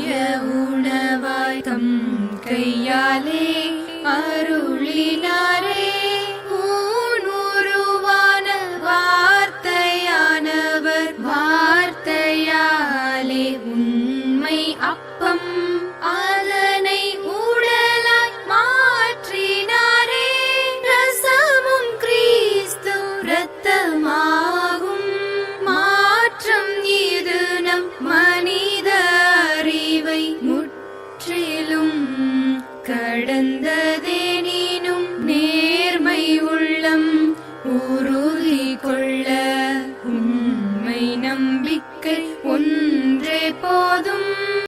தூய உணவாய் தம் கையாலே அருளினாரே. ஊனுருவான வார்த்தையானவர் வார்த்தையாலே உண்மை அப்பம்